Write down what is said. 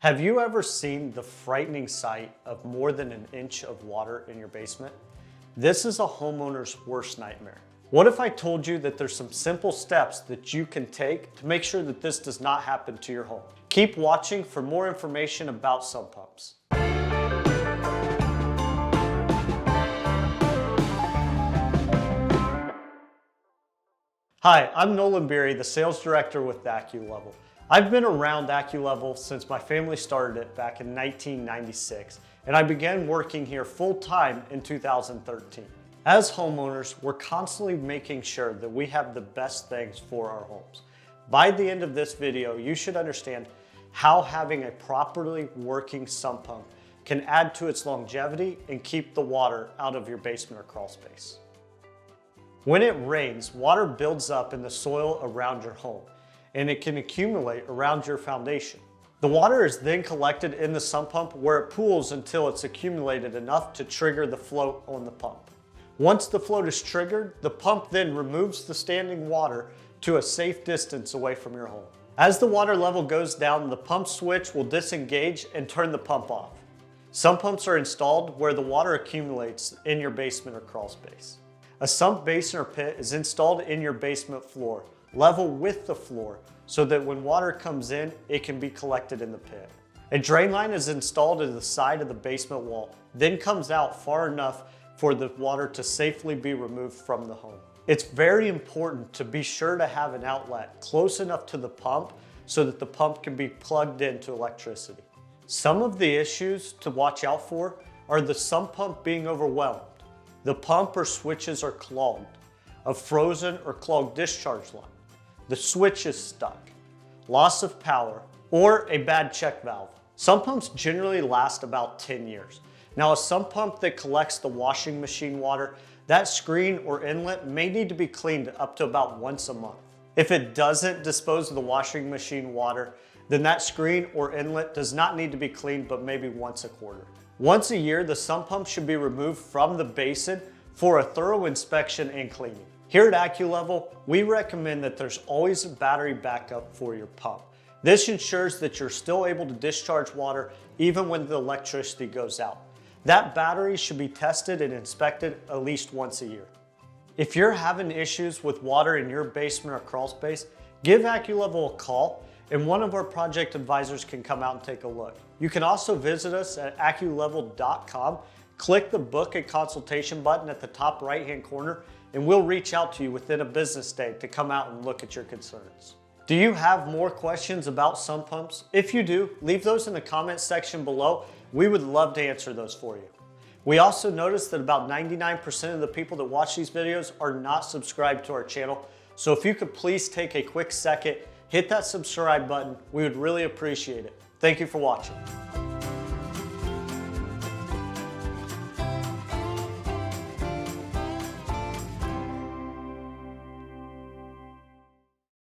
Have you ever seen the frightening sight of more than an inch of water in your basement? This is a homeowner's worst nightmare. What if I told you that there's some simple steps that you can take to make sure that this does not happen to your home? Keep watching for more information about sump pumps. Hi, I'm Nolan Beery, the sales director with Acculevel. I've been around Acculevel since my family started it back in 1996, and I began working here full-time in 2013. As homeowners, we're constantly making sure that we have the best things for our homes. By the end of this video, you should understand how having a properly working sump pump can add to its longevity and keep the water out of your basement or crawl space. When it rains, water builds up in the soil around your home, and it can accumulate around your foundation. The water is then collected in the sump pump where it pools until it's accumulated enough to trigger the float on the pump. Once the float is triggered, the pump then removes the standing water to a safe distance away from your home. As the water level goes down, the pump switch will disengage and turn the pump off. Sump pumps are installed where the water accumulates in your basement or crawl space. A sump basin or pit is installed in your basement floor, level with the floor, so that when water comes in, it can be collected in the pit. A drain line is installed to the side of the basement wall, then comes out far enough for the water to safely be removed from the home. It's very important to be sure to have an outlet close enough to the pump so that the pump can be plugged into electricity. Some of the issues to watch out for are the sump pump being overwhelmed, the pump or switches are clogged, a frozen or clogged discharge line, the switch is stuck, loss of power, or a bad check valve. Sump pumps generally last about 10 years. Now, a sump pump that collects the washing machine water, that screen or inlet may need to be cleaned up to about once a month. If it doesn't dispose of the washing machine water, then that screen or inlet does not need to be cleaned, but maybe once a quarter. Once a year, the sump pump should be removed from the basin for a thorough inspection and cleaning. Here at Acculevel, we recommend that there's always a battery backup for your pump. This ensures that you're still able to discharge water even when the electricity goes out. That battery should be tested and inspected at least once a year. If you're having issues with water in your basement or crawl space, give Acculevel a call and one of our project advisors can come out and take a look. You can also visit us at acculevel.com, click the book a consultation button at the top right-hand corner, and we'll reach out to you within a business day to come out and look at your concerns. Do you have more questions about sump pumps? If you do, leave those in the comments section below. We would love to answer those for you. We also noticed that about 99% of the people that watch these videos are not subscribed to our channel. So if you could please take a quick second, hit that subscribe button. We would really appreciate it. Thank you for watching.